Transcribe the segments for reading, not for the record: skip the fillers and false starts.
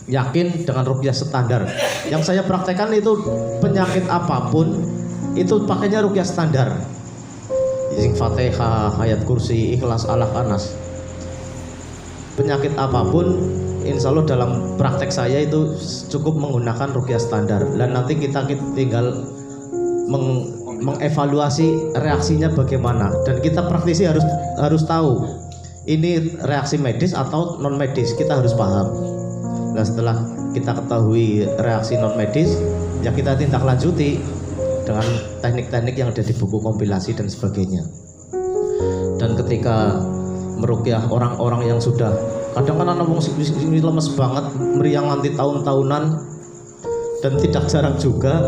yakin dengan ruqyah standar. Yang saya praktekkan itu penyakit apapun itu pakainya ruqyah standar. Sing Fatihah, ayat kursi, ikhlas, alaq, anas. Penyakit apapun insya Allah dalam praktek saya itu cukup menggunakan ruqyah standar. Dan nanti kita tinggal mengevaluasi reaksinya bagaimana, dan kita praktisi harus tahu ini reaksi medis atau non medis, kita harus paham. Nah setelah kita ketahui reaksi non medis, ya kita tindak lanjuti dengan teknik-teknik yang ada di buku kompilasi dan sebagainya. Dan ketika meruqyah orang-orang yang sudah kadang kan anak ini lemes banget, meriang nanti tahun-tahunan, dan tidak jarang juga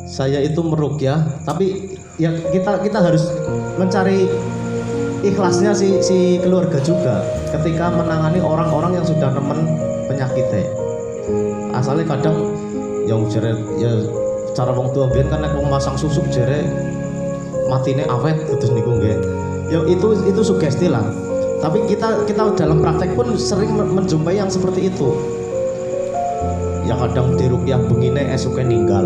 saya itu meruqyah, tapi ya kita harus mencari ikhlasnya si keluarga juga ketika menangani orang-orang yang sudah nemen penyakitnya. Asalnya kadang yang jere ya cara wong tua biyen kan nek wong masang susuk jere matine awet terus niku nggih. Ya itu sugesti lah. Tapi kita dalam praktek pun sering menjumpai yang seperti itu. Ya kadang diruqyah bengine esuke ninggal.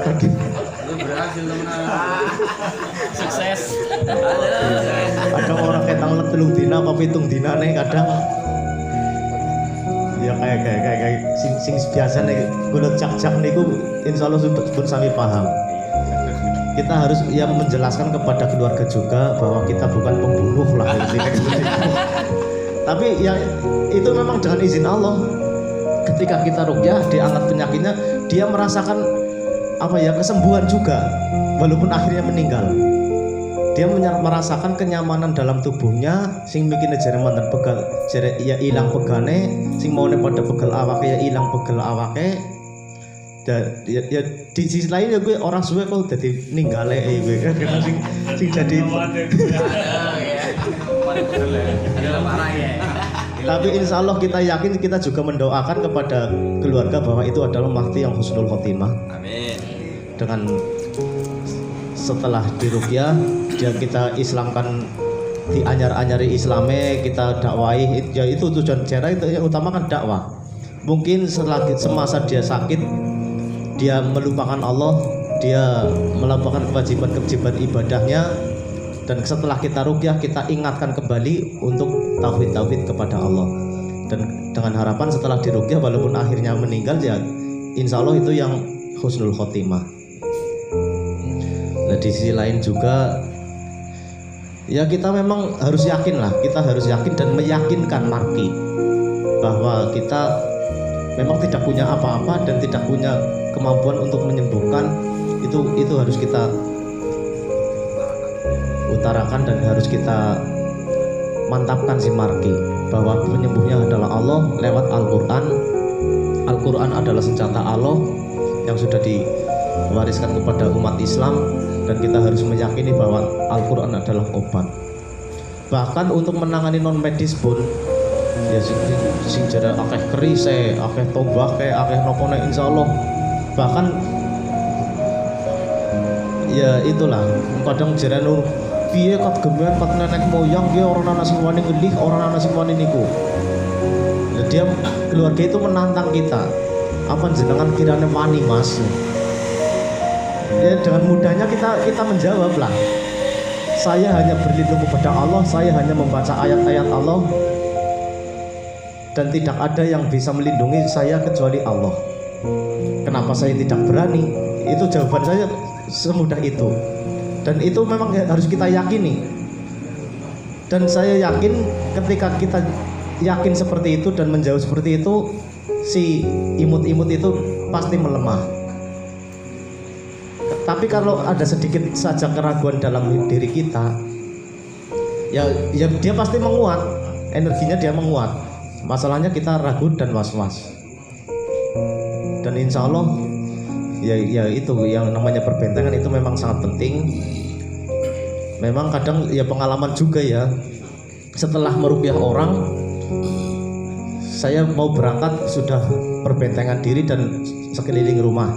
Berhasil teman. Sukses. Kadang orang ketang telung dina apa pitung dinane kadang ya kayak sing biasa nih kulo cak-cak niku insyaallah pun sami paham. Kita harus ya menjelaskan kepada keluarga juga bahwa kita bukan pembunuh lah tapi ya itu memang dengan izin Allah. Ketika kita ruqyah diangkat penyakitnya, dia merasakan kesembuhan juga walaupun akhirnya meninggal. Dia merasakan kenyamanan dalam tubuhnya sing mikine jare manten pegal jare ya ilang pegane, sing maune pada pegel awake ya ilang pegel awake. Dan ya di sisi lain ya gue orang suwe kok dadi ninggale gue kan sing jadi tapi insya Allah kita yakin, kita juga mendoakan kepada keluarga bahwa itu adalah mati yang husnul khotimah. Amin. Dengan setelah diruqyah dia kita Islamkan, dianyar-anyari Islame, kita dakwahi, ya itu tujuan cara itu yang utama kan dakwah. Mungkin semasa dia sakit, dia melupakan Allah, dia melakukan kewajiban-kewajiban ibadahnya, dan setelah kita ruqyah kita ingatkan kembali untuk tauhid kepada Allah. Dan dengan harapan setelah diruqyah walaupun akhirnya meninggal ya insya Allah itu yang husnul khotimah. Nah di sisi lain juga ya kita memang harus yakin lah, kita harus yakin dan meyakinkan marki bahwa kita memang tidak punya apa-apa dan tidak punya kemampuan untuk menyembuhkan. Itu harus kita utarakan dan harus kita mantapkan si marki bahwa penyembuhnya adalah Allah lewat Al-Quran. Al-Quran adalah senjata Allah yang sudah diwariskan kepada umat Islam, dan kita harus meyakini bahwa Al-Quran adalah obat. Bahkan untuk menangani non medis pun ya sing jare akeh kerise, akeh tobake, akeh nopone insyaallah. Bahkan ya itulah kadang jare nu piye kat gemean kat nenek moyang ge ora ana sing wani ngelih, ora ana sing wani niku. Ya dia keluarga itu menantang kita. Apa jenengan kirane wani Mas? Ya dengan mudahnya kita menjawab lah. Saya hanya berlindung kepada Allah, saya hanya membaca ayat-ayat Allah, dan tidak ada yang bisa melindungi saya kecuali Allah. Kenapa saya tidak berani? Itu jawaban saya semudah itu. Dan itu memang harus kita yakini. Dan saya yakin ketika kita yakin seperti itu dan menjauh seperti itu, si imut-imut itu pasti melemah. Tapi kalau ada sedikit saja keraguan dalam diri kita, ya dia pasti menguat, energinya dia menguat. Masalahnya kita ragu dan was-was. Dan insya Allah ya itu yang namanya perbentengan itu memang sangat penting. Memang kadang ya pengalaman juga ya, setelah meruqyah orang, saya mau berangkat sudah perbentengan diri dan sekeliling rumah.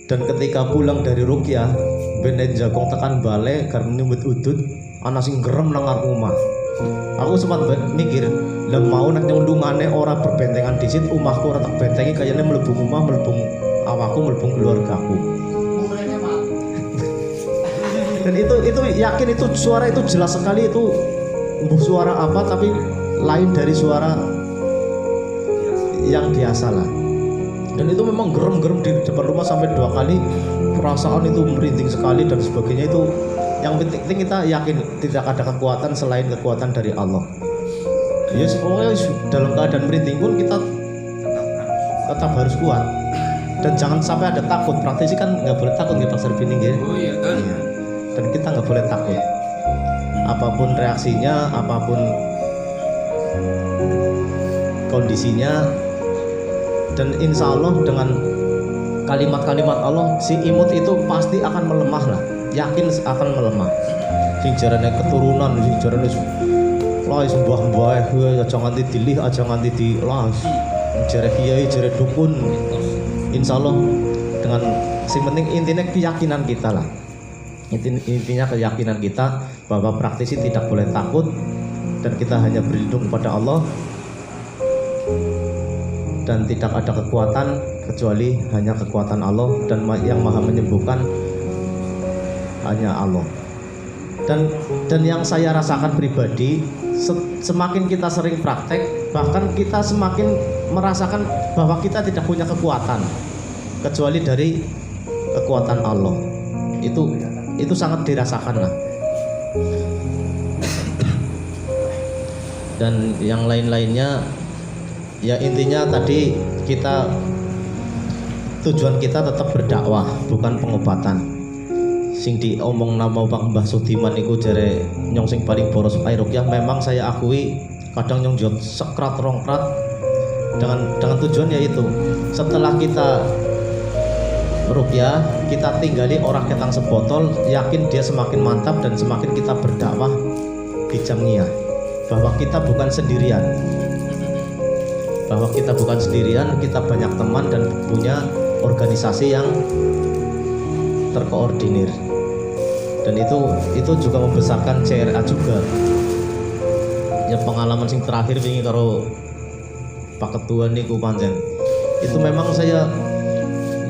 Dan ketika pulang dari ruqyah, benen jagong tekan balik karena nyumbut udut, ana sing gerem nang ngarep omah. Aku sempat mikir, Lah mau nek nyundungane ora berbentengan disit, omahku ora tak bentengi kayane mlebu omah, mlebu awakku, mlebu keluargaku. Dan itu yakin itu suara itu jelas sekali, itu suara apa tapi lain dari suara yang biasa lah. Dan itu memang gerem-gerem di depan rumah sampai 2 kali, perasaan itu merinding sekali dan sebagainya. Itu yang penting kita yakin tidak ada kekuatan selain kekuatan dari Allah. Ya pokoknya dalam keadaan merinding pun kita tetap harus kuat dan jangan sampai ada takut. Praktisi kan nggak boleh takut di pasar bining ya. Oh iya kan. Iya. Dan kita nggak boleh takut. Apapun reaksinya, apapun kondisinya, dan insya Allah dengan kalimat-kalimat Allah si imut itu pasti akan melemah lah. Yakin akan melemah. Sing jarane keturunan, sing jarane lah mbah-mbah aja nganti dilih, aja nganti dilas. Jare kiai, jare dukun. Insya Allah dengan sing penting intinya keyakinan kita lah. Intinya keyakinan kita bahwa praktisi tidak boleh takut dan kita hanya berlindung kepada Allah dan tidak ada kekuatan kecuali hanya kekuatan Allah, dan yang maha menyembuhkan hanya Allah. Dan yang saya rasakan pribadi, semakin kita sering praktek, bahkan kita semakin merasakan bahwa kita tidak punya kekuatan kecuali dari kekuatan Allah. Itu sangat dirasakan lah. Dan yang lain-lainnya ya intinya tadi tujuan kita tetap berdakwah, bukan pengobatan. Sing diomong nama Pak Mbah Sudiman iku jare nyong sing paling boros air rukyah, memang saya akui kadang nyong jod sekrat rongkrat dengan tujuan yaitu setelah kita rukyah, kita tinggali orang ketang sebotol, yakin dia semakin mantap dan semakin kita berdakwah di Jamiyah bahwa kita bukan sendirian. Kita banyak teman dan punya organisasi yang terkoordinir. Dan itu juga membesarkan CRA juga. Ya pengalaman sing terakhir wingi karo Pak Ketua niku pancen. Itu memang saya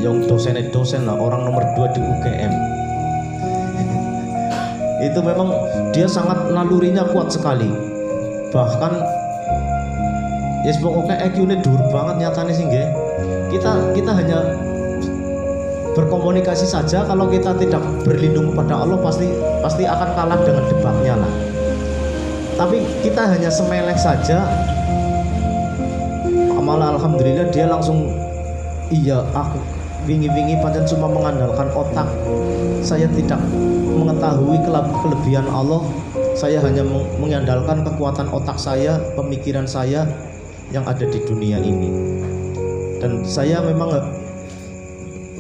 yang dosen lah, orang nomor 2 di UGM. Itu memang dia sangat nalurinya kuat sekali. Bahkan ya pokoknya EQ-nya dur banget nyatanya sih nggih. Kita hanya berkomunikasi saja, kalau kita tidak berlindung kepada Allah pasti akan kalah dengan debatnya lah. Tapi kita hanya semelek saja, malah alhamdulillah dia langsung iya aku wingi-wingi pancen cuma mengandalkan otak. Saya tidak mengetahui kelebihan Allah. Saya hanya mengandalkan kekuatan otak saya, pemikiran saya yang ada di dunia ini. Dan saya memang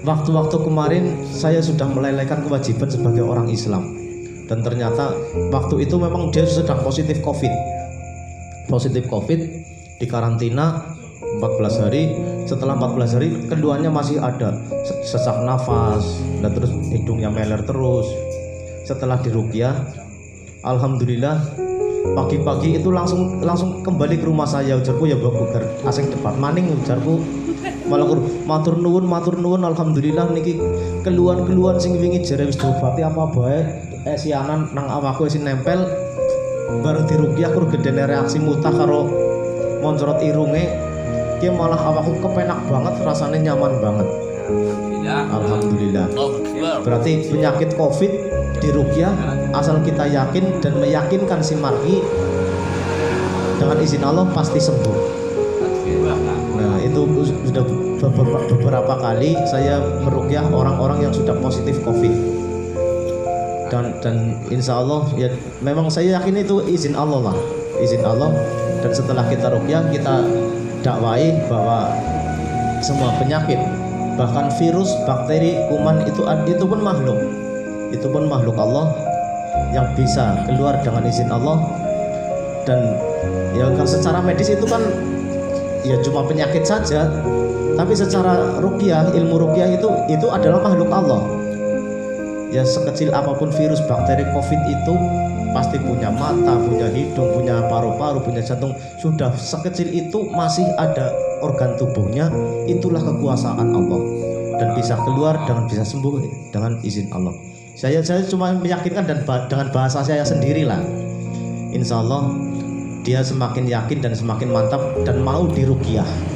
waktu-waktu kemarin saya sudah melelehkan kewajiban sebagai orang Islam. Dan ternyata waktu itu memang dia sedang positif COVID, di karantina 14 hari. Setelah 14 hari keluhannya masih ada sesak nafas dan terus hidungnya meler terus. Setelah diruqyah, alhamdulillah pagi-pagi itu langsung kembali ke rumah saya. Ujarku ya babugar asing debat maning, ujarku malah matur nuwun alhamdulillah niki keluhan sing wingi jare wis diobati apa bae sianan nang awakku sing nempel bareng diruqyah kur gedene reaksi mutah karo moncrot irunge ki malah awakku kepenak banget, rasanya nyaman banget. Alhamdulillah. Berarti penyakit COVID diruqyah asal kita yakin dan meyakinkan si mar'i, dengan izin Allah pasti sembuh. Nah itu sudah beberapa kali saya meruqyah orang-orang yang sudah positif COVID, dan insya Allah ya memang saya yakin itu izin Allah lah, izin Allah. Dan setelah kita ruqyah, kita dakwai bahwa semua penyakit, bahkan virus, bakteri, kuman itu pun makhluk Allah yang bisa keluar dengan izin Allah. Dan ya kan secara medis itu kan ya cuma penyakit saja, tapi secara ruqyah, ilmu ruqyah itu adalah makhluk Allah Ya sekecil apapun virus bakteri COVID itu pasti punya mata, punya hidung, punya paru-paru, punya jantung. Sudah sekecil itu masih ada organ tubuhnya. Itulah kekuasaan Allah, dan bisa keluar dan bisa sembuh dengan izin Allah. Saya cuma meyakinkan dan dengan bahasa saya sendirilah. Insya Allah dia semakin yakin dan semakin mantap dan mau diruqyah.